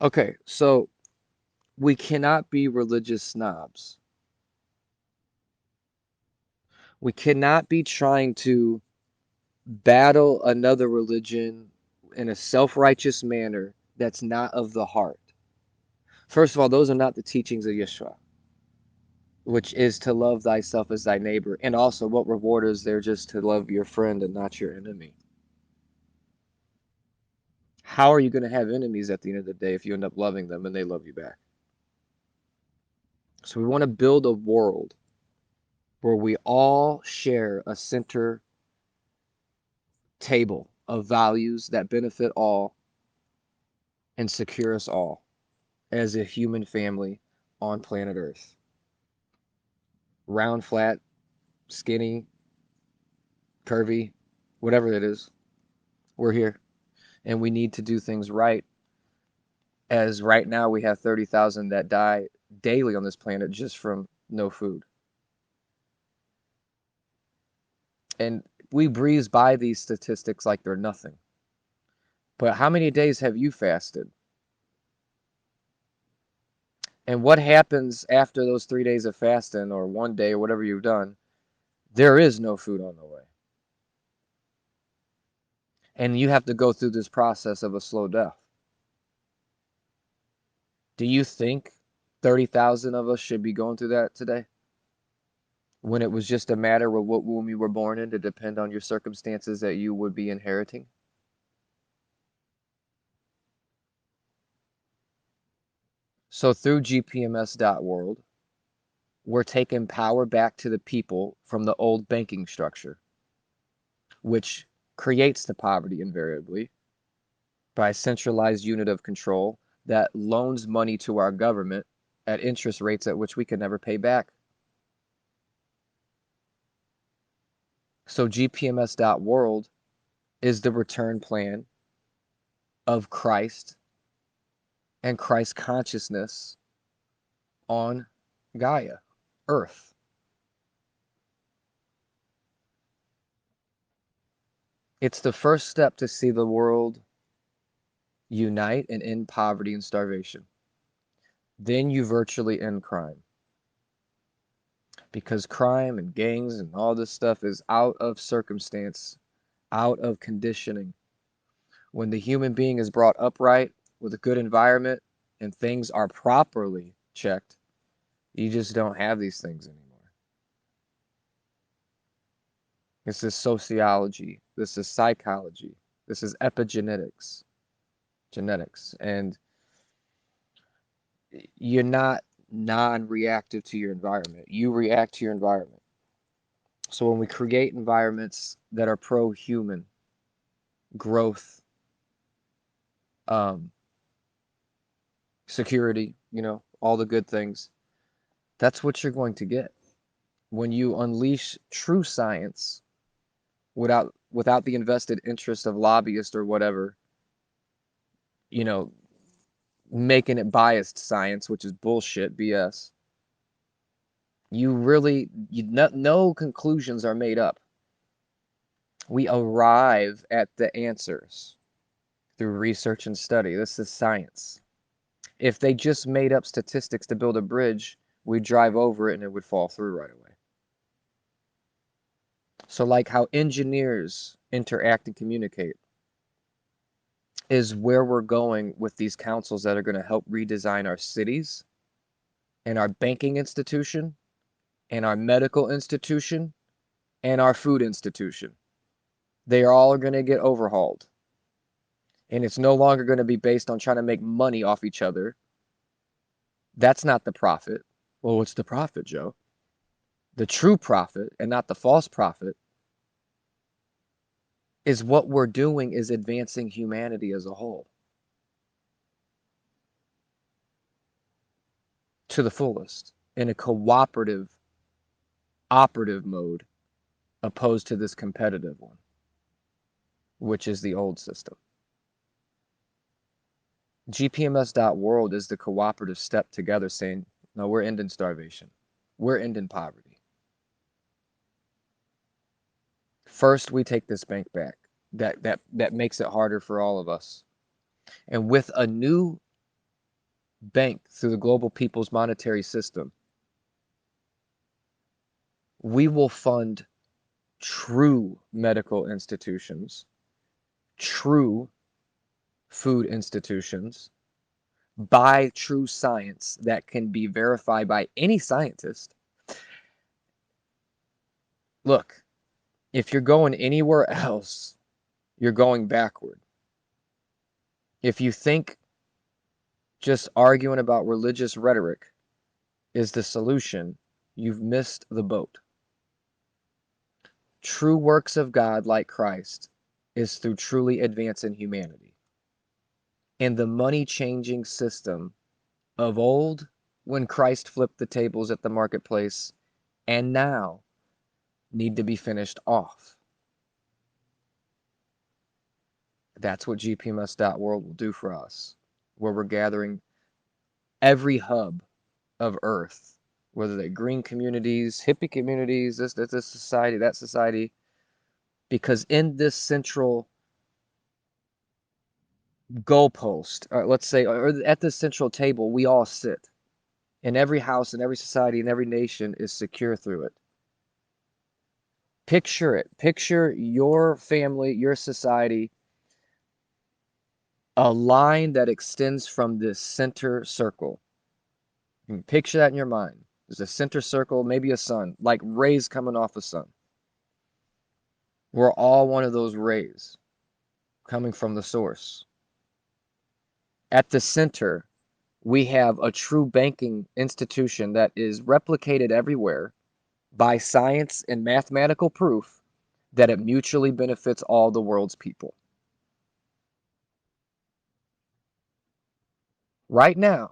Okay, so we cannot be religious snobs. We cannot be trying to battle another religion in a self-righteous manner that's not of the heart. First of all, those are not the teachings of Yeshua, which is to love thyself as thy neighbor. And also, what reward is there just to love your friend and not your enemy? How are you going to have enemies at the end of the day if you end up loving them and they love you back? So we want to build a world where we all share a center table of values that benefit all and secure us all as a human family on planet Earth. Round, flat, skinny, curvy, whatever it is, we're here. And we need to do things right. As right now, we have 30,000 that die daily on this planet just from no food. And we breeze by these statistics like they're nothing. But how many days have you fasted? And what happens after those 3 days of fasting or one day or whatever you've done? There is no food on the way. And you have to go through this process of a slow death. Do you think 30,000 of us should be going through that today? When it was just a matter of what womb you were born in to depend on your circumstances that you would be inheriting? So through GPMS.WORLD, we're taking power back to the people from the old banking structure, which creates the poverty invariably by a centralized unit of control that loans money to our government at interest rates at which we can never pay back. So GPMS.WORLD is the return plan of Christ and Christ consciousness on Gaia, Earth. It's the first step to see the world unite and end poverty and starvation. Then you virtually end crime. Because crime and gangs and all this stuff is out of circumstance, out of conditioning. When the human being is brought upright with a good environment and things are properly checked, you just don't have these things anymore. This is sociology. This is psychology. This is epigenetics, genetics. And you're not non-reactive to your environment. You react to your environment. So when we create environments that are pro-human, growth, um, security, all the good things, that's what you're going to get. When you unleash true science without the invested interest of lobbyists or whatever, you know, making it biased science, which is bullshit, BS. No conclusions are made up. We arrive at the answers through research and study. This is science. If they just made up statistics to build a bridge, we'd drive over it and it would fall through right away. So like how engineers interact and communicate is where we're going with these councils that are going to help redesign our cities and our banking institution and our medical institution and our food institution. They are all going to get overhauled. And it's no longer going to be based on trying to make money off each other. That's not the profit. Well, what's the profit, Joe? The true profit, and not the false profit, is what we're doing is advancing humanity as a whole to the fullest in a cooperative, operative mode opposed to this competitive one, which is the old system. GPMS.WORLD is the cooperative step together saying, no, we're ending starvation. We're ending poverty. First, we take this bank back. That makes it harder for all of us. And with a new bank through the global people's monetary system, we will fund true medical institutions, true food institutions, by true science that can be verified by any scientist. Look, if you're going anywhere else, you're going backward. If you think just arguing about religious rhetoric is the solution, you've missed the boat. True works of God like Christ is through truly advancing humanity. And the money-changing system of old, when Christ flipped the tables at the marketplace, and now need to be finished off. That's what GPMS.WORLD will do for us, where we're gathering every hub of Earth, whether they're green communities, hippie communities, this society, that society, because in this central goalpost, or let's say, or at this central table, we all sit. And every house and every society and every nation is secure through it. Picture it. Picture your family, your society, a line that extends from this center circle. You can picture that in your mind. There's a center circle, maybe a sun, like rays coming off a sun. We're all one of those rays coming from the source. At the center, we have a true banking institution that is replicated everywhere by science and mathematical proof that it mutually benefits all the world's people. Right now,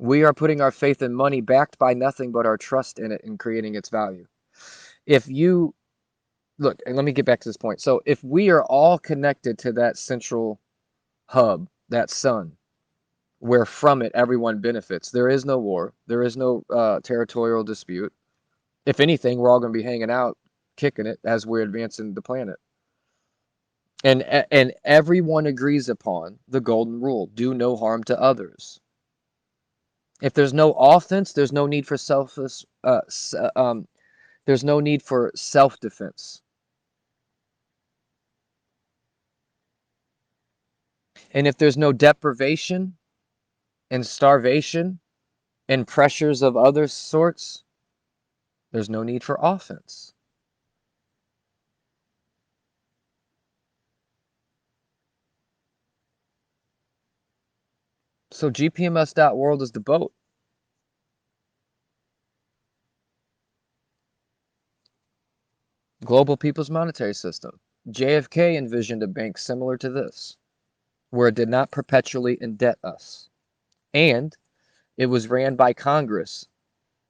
we are putting our faith in money backed by nothing but our trust in it and creating its value. If you look, and let me get back to this point. So if we are all connected to that central hub, that sun, where from it everyone benefits, there is no war, there is no territorial dispute. If anything, we're all going to be hanging out, kicking it as we're advancing the planet. And everyone agrees upon the golden rule: do no harm to others. If there's no offense, there's no need for there's no need for self-defense. And if there's no deprivation and starvation and pressures of other sorts, there's no need for offense. So GPMS.WORLD is the boat. Global People's Monetary System. JFK envisioned a bank similar to this, where it did not perpetually indebt us. And it was ran by Congress,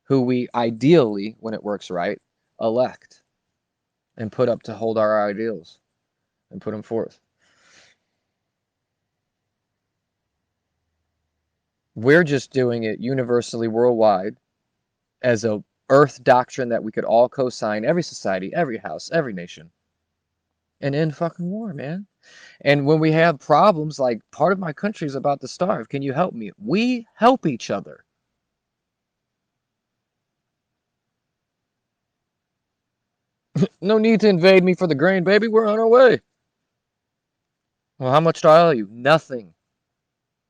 who we ideally, when it works right, elect and put up to hold our ideals and put them forth. We're just doing it universally worldwide as a earth doctrine that we could all co-sign, every society, every house, every nation, and end fucking war, man. And when we have problems like part of my country is about to starve, can you help me? We help each other. No need to invade me for the grain, baby. We're on our way. Well, how much do I owe you? Nothing.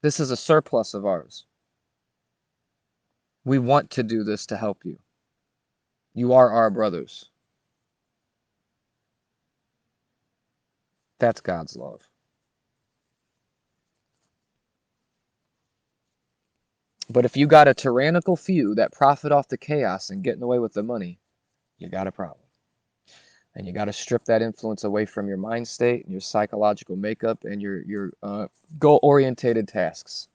This is a surplus of ours. We want to do this to help you. You are our brothers. That's God's love. But if you got a tyrannical few that profit off the chaos and getting away with the money, you got a problem. And you got to strip that influence away from your mind state and your psychological makeup and your goal-orientated tasks.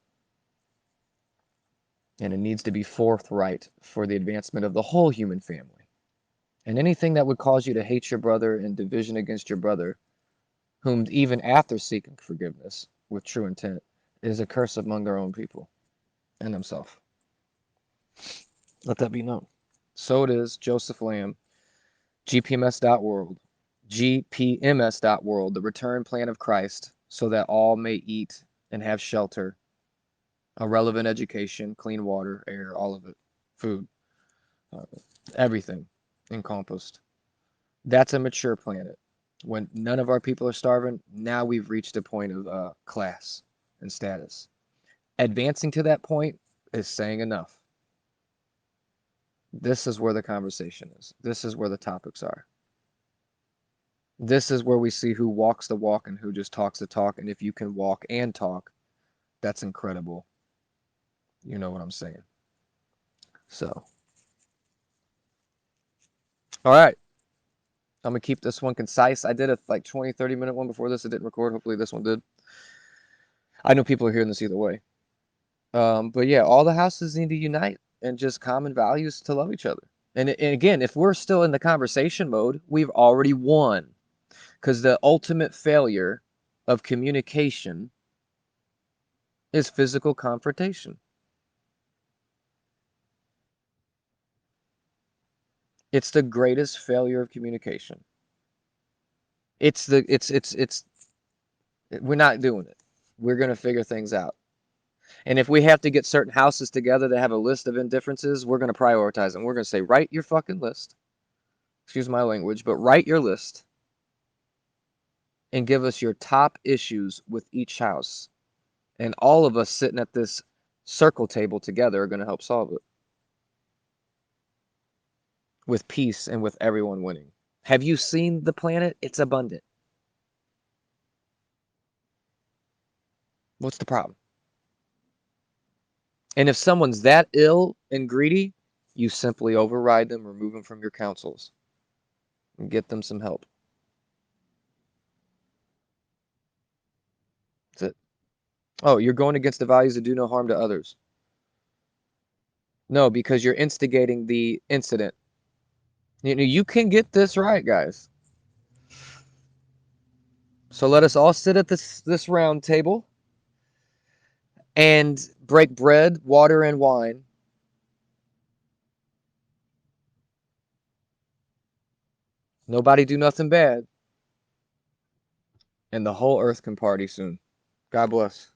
And it needs to be forthright for the advancement of the whole human family. And anything that would cause you to hate your brother and division against your brother, whom even after seeking forgiveness with true intent, is a curse among their own people and themselves. Let that be known. So it is, Joseph Lamb, GPMS.WORLD, GPMS.WORLD, the return plan of Christ, so that all may eat and have shelter A relevant education, clean water, air, all of it, food, uh, everything encompassed. That's a mature planet. When none of our people are starving, now we've reached a point of class and status. Advancing to that point is saying enough. This is where the conversation is. This is where the topics are. This is where we see who walks the walk and who just talks the talk. And if you can walk and talk, that's incredible. You know what I'm saying? So, all right. I'm going to keep this one concise. I did a like 20, 30-minute one before this. It didn't record. Hopefully this one did. I know people are hearing this either way. But yeah, all the houses need to unite and just common values to love each other. And again, if we're still in the conversation mode, we've already won. Because the ultimate failure of communication is physical confrontation. It's the greatest failure of communication. It's we're not doing it. We're going to figure things out. And if we have to get certain houses together that have a list of indifferences, we're going to prioritize them. We're going to say, write your fucking list. Excuse my language, but write your list and give us your top issues with each house. And all of us sitting at this circle table together are going to help solve it with peace and with everyone winning. Have you seen the planet? It's abundant. What's the problem? And if someone's that ill and greedy, you simply override them, remove them from your councils, and get them some help. That's it. Oh, you're going against the values that do no harm to others. No, because you're instigating the incident. You know, you can get this right, guys. So let us all sit at this round table and break bread, water, and wine. Nobody do nothing bad, and the whole earth can party soon. God bless.